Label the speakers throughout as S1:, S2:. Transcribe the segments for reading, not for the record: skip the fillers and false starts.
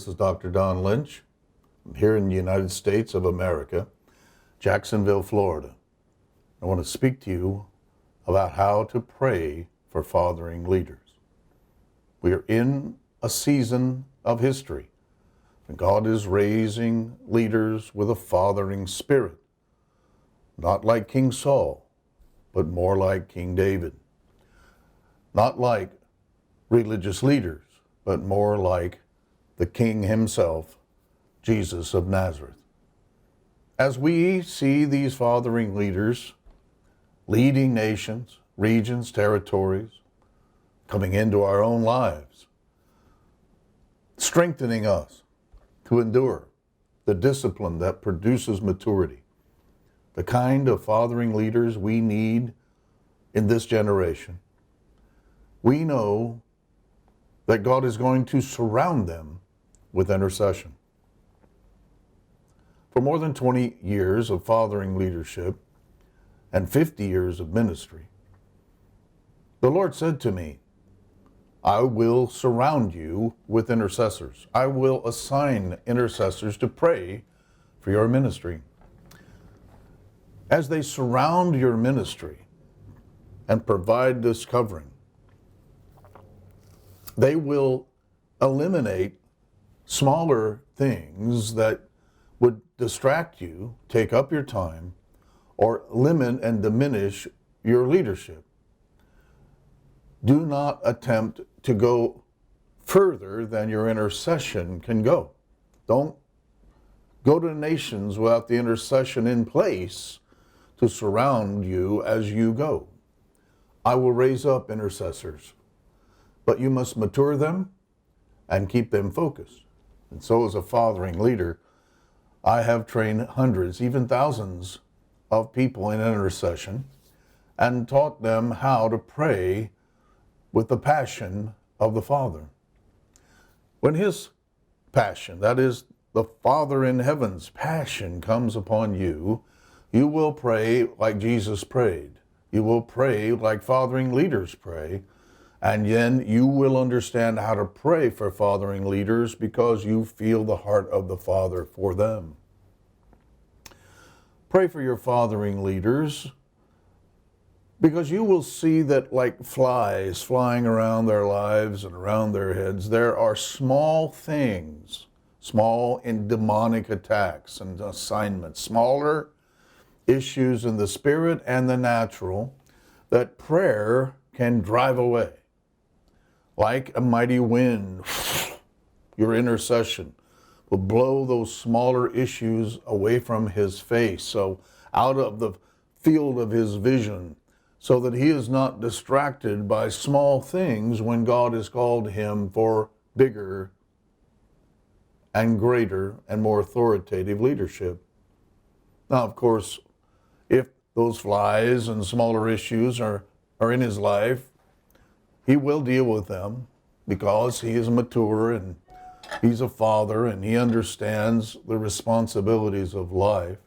S1: this is Dr. Don Lynch. I'm here in the United States of America, Jacksonville, Florida. I want to speak to you about how to pray for fathering leaders. We are in a season of history, and God is raising leaders with a fathering spirit, not like King Saul, but more like King David. Not like religious leaders, but more like the King himself, Jesus of Nazareth. As we see these fathering leaders leading nations, regions, territories, coming into our own lives, strengthening us to endure the discipline that produces maturity, the kind of fathering leaders we need in this generation, we know that God is going to surround them with intercession. For more than 20 years of fathering leadership and 50 years of ministry, the Lord said to me, I will surround you with intercessors. I will assign intercessors to pray for your ministry. As they surround your ministry and provide this covering, they will eliminate smaller things that would distract you, take up your time, or limit and diminish your leadership. Do not attempt to go further than your intercession can go. Don't go to nations without the intercession in place to surround you as you go. I will raise up intercessors, but you must mature them and keep them focused. And so as a fathering leader, I have trained hundreds, even thousands of people in intercession and taught them how to pray with the passion of the Father. When His passion, that is the Father in heaven's passion, comes upon you, you will pray like Jesus prayed. You will pray like fathering leaders pray. And then you will understand how to pray for fathering leaders because you feel the heart of the Father for them. Pray for your fathering leaders because you will see that like flies flying around their lives and around their heads, there are small things, small and demonic attacks and assignments, smaller issues in the spirit and the natural that prayer can drive away. Like a mighty wind, your intercession will blow those smaller issues away from His face, so out of the field of His vision, so that he is not distracted by small things when God has called him for bigger and greater and more authoritative leadership. Now, of course, if those flies and smaller issues are in his life, he will deal with them because he is mature and he's a father and he understands the responsibilities of life.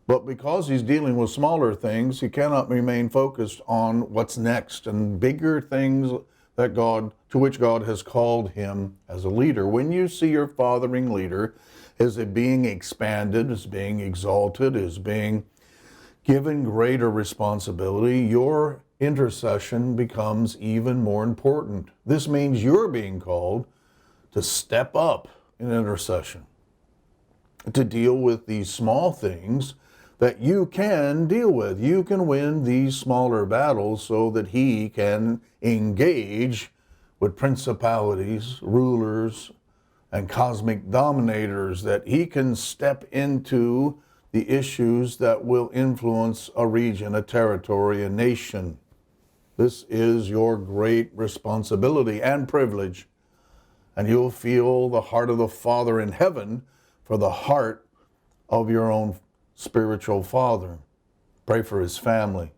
S1: But because he's dealing with smaller things, he cannot remain focused on what's next and bigger things to which God has called him as a leader. When you see your fathering leader as being expanded, as being exalted, as being given greater responsibility, your intercession becomes even more important. This means you're being called to step up in intercession, to deal with these small things that you can deal with. You can win these smaller battles so that he can engage with principalities, rulers, and cosmic dominators, that he can step into the issues that will influence a region, a territory, a nation. This is your great responsibility and privilege, and you'll feel the heart of the Father in heaven for the heart of your own spiritual father. Pray for his family,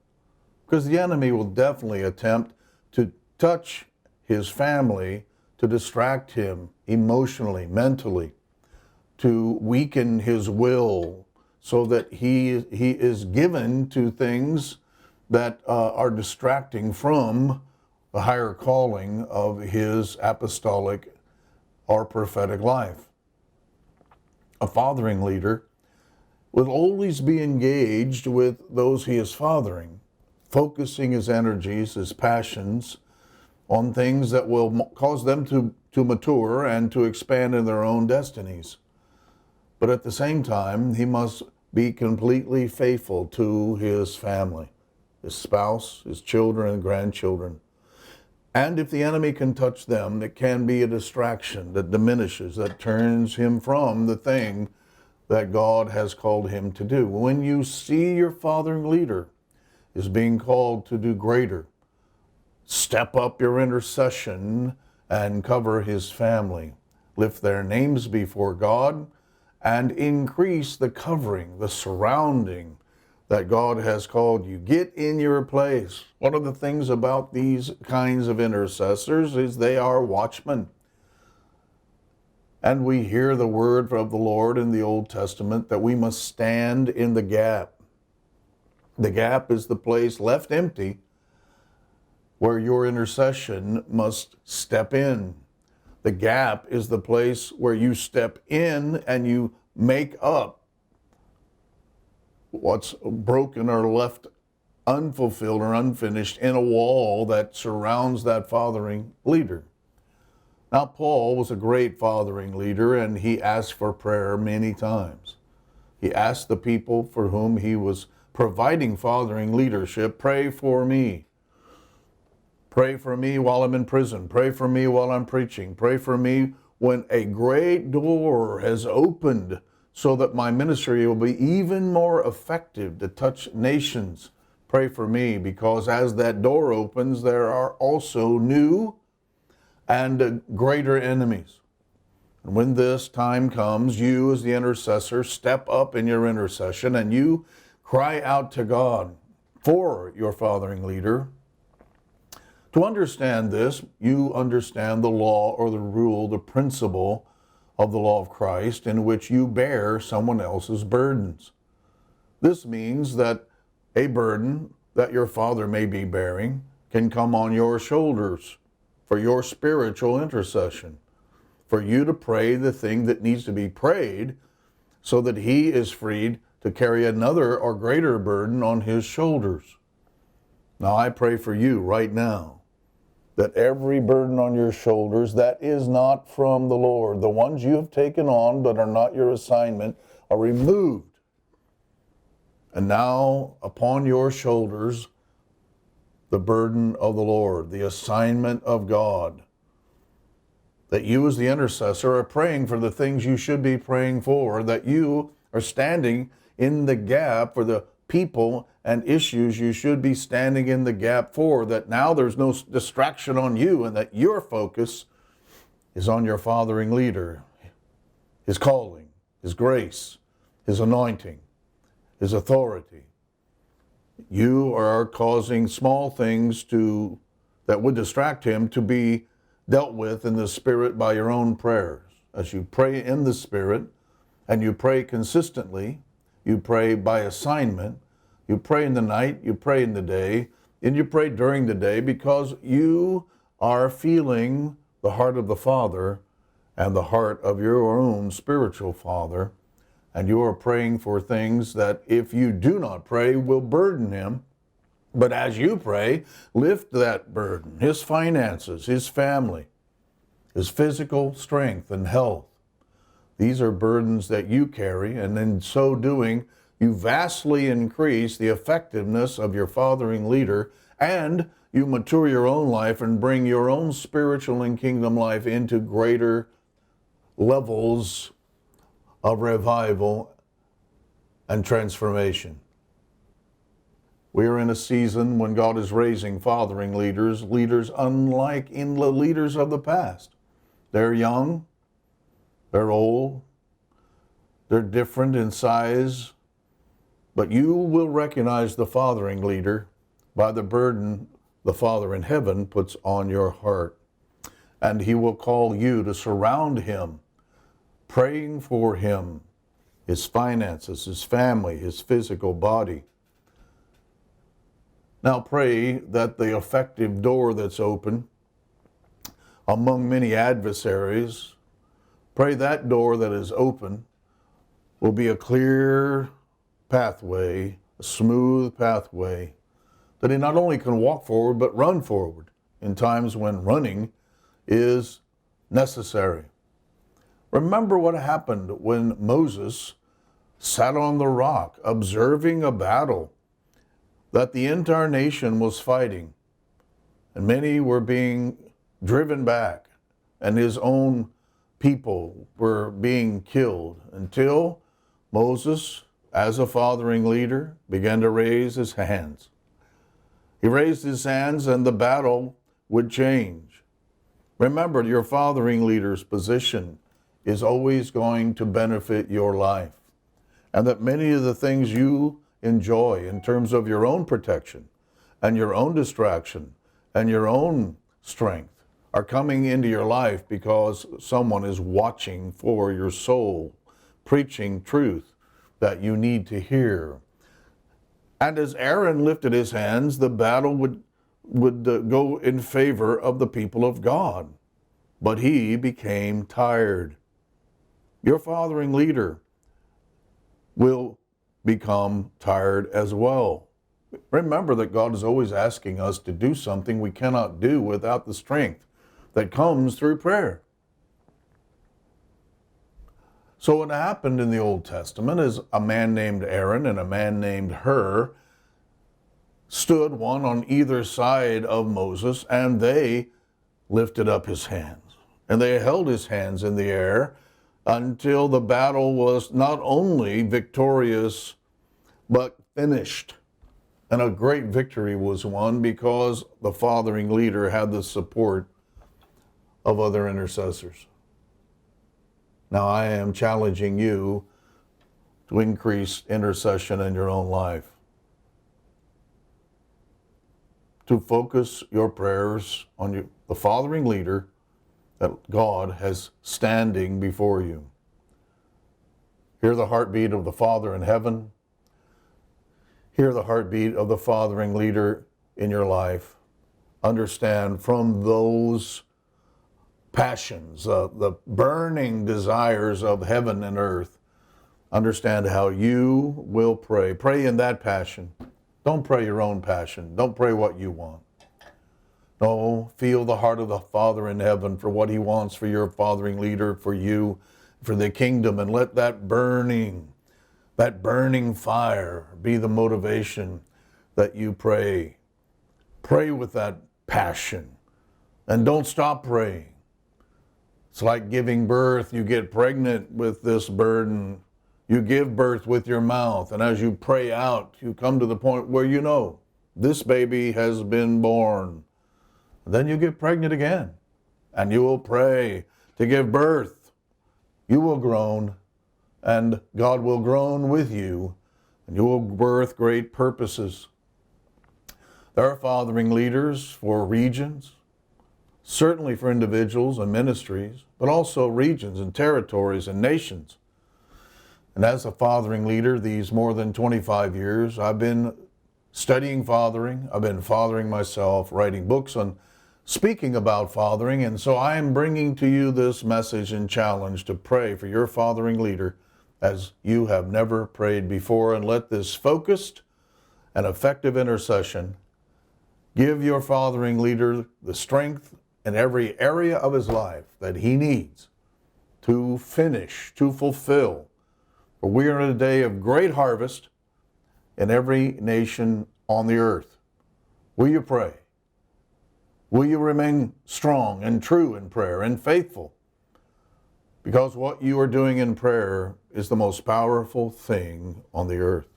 S1: because the enemy will definitely attempt to touch his family, to distract him emotionally, mentally, to weaken his will so that he is given to things that are distracting from the higher calling of his apostolic our prophetic life. A fathering leader will always be engaged with those he is fathering, focusing his energies, his passions on things that will cause them to mature and to expand in their own destinies. But at the same time, he must be completely faithful to his family, his spouse, his children and grandchildren. And if the enemy can touch them, it can be a distraction that diminishes, that turns him from the thing that God has called him to do. When you see your fathering leader is being called to do greater, step up your intercession and cover his family. Lift their names before God and increase the covering, the surrounding that God has called you. Get in your place. One of the things about these kinds of intercessors is they are watchmen. And we hear the word of the Lord in the Old Testament that we must stand in the gap. The gap is the place left empty where your intercession must step in. The gap is the place where you step in and you make up what's broken or left unfulfilled or unfinished in a wall that surrounds that fathering leader. Now, Paul was a great fathering leader, and he asked for prayer many times. He asked the people for whom he was providing fathering leadership, pray for me. Pray for me while I'm in prison. Pray for me while I'm preaching. Pray for me when a great door has opened so that my ministry will be even more effective to touch nations. Pray for me, because as that door opens, there are also new and greater enemies. And when this time comes, you as the intercessor step up in your intercession and you cry out to God for your fathering leader. To understand this, you understand the law or the rule, the principle of the law of Christ in which you bear someone else's burdens. This means that a burden that your father may be bearing can come on your shoulders for your spiritual intercession, for you to pray the thing that needs to be prayed so that he is freed to carry another or greater burden on his shoulders. Now I pray for you right now that every burden on your shoulders that is not from the Lord, the ones you have taken on but are not your assignment, are removed. And now upon your shoulders, the burden of the Lord, the assignment of God, that you as the intercessor are praying for the things you should be praying for, that you are standing in the gap for the people and issues you should be standing in the gap for, that now there's no distraction on you and that your focus is on your fathering leader, his calling, his grace, his anointing, his authority. You are causing small things that would distract him to be dealt with in the Spirit by your own prayers. As you pray in the Spirit and you pray consistently, you pray by assignment, you pray in the night, you pray in the day, and you pray during the day because you are feeling the heart of the Father and the heart of your own spiritual father, and you are praying for things that if you do not pray will burden him. But as you pray, lift that burden, his finances, his family, his physical strength and health. These are burdens that you carry, and in so doing, you vastly increase the effectiveness of your fathering leader, and you mature your own life and bring your own spiritual and kingdom life into greater levels of revival and transformation. We are in a season when God is raising fathering leaders unlike in the leaders of the past. They're young, they're old, they're different in size, but you will recognize the fathering leader by the burden the Father in heaven puts on your heart. And he will call you to surround him, praying for him, his finances, his family, his physical body. Now pray that the effective door that's open among many adversaries Pray that door that is open will be a clear pathway, a smooth pathway, that he not only can walk forward, but run forward in times when running is necessary. Remember what happened when Moses sat on the rock observing a battle that the entire nation was fighting, and many were being driven back, and his own people were being killed, until Moses, as a fathering leader, began to raise his hands. He raised his hands and the battle would change. Remember, your fathering leader's position is always going to benefit your life, and that many of the things you enjoy in terms of your own protection and your own distraction and your own strength are coming into your life because someone is watching for your soul, preaching truth that you need to hear. And as Aaron lifted his hands, the battle would go in favor of the people of God. But he became tired. Your fathering leader will become tired as well. Remember that God is always asking us to do something we cannot do without the strength that comes through prayer. So what happened in the Old Testament is a man named Aaron and a man named Hur stood one on either side of Moses, and they lifted up his hands. And they held his hands in the air until the battle was not only victorious, but finished. And a great victory was won because the fathering leader had the support of other intercessors. Now I am challenging you to increase intercession in your own life, to focus your prayers on the fathering leader that God has standing before you. Hear the heartbeat of the Father in heaven. Hear the heartbeat of the fathering leader in your life. Understand from those passions, the burning desires of heaven and earth, understand how you will pray. Pray in that passion. Don't pray your own passion. Don't pray what you want. No, feel the heart of the Father in heaven for what he wants for your fathering leader, for you, for the kingdom, and let that burning fire be the motivation that you pray. Pray with that passion, and don't stop praying. It's like giving birth. You get pregnant with this burden. You give birth with your mouth, and as you pray out, you come to the point where you know this baby has been born. Then you get pregnant again, and you will pray to give birth. You will groan, and God will groan with you, and you will birth great purposes. There are fathering leaders for regions, certainly for individuals and ministries, but also regions and territories and nations. And as a fathering leader, these more than 25 years, I've been studying fathering. I've been fathering myself, writing books on speaking about fathering. And so I am bringing to you this message and challenge to pray for your fathering leader as you have never prayed before. And let this focused and effective intercession give your fathering leader the strength in every area of his life that he needs to finish, to fulfill. For we are in a day of great harvest in every nation on the earth. Will you pray? Will you remain strong and true in prayer and faithful? Because what you are doing in prayer is the most powerful thing on the earth.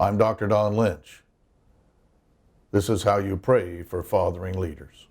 S1: I'm Dr. Don Lynch. This is how you pray for fathering leaders.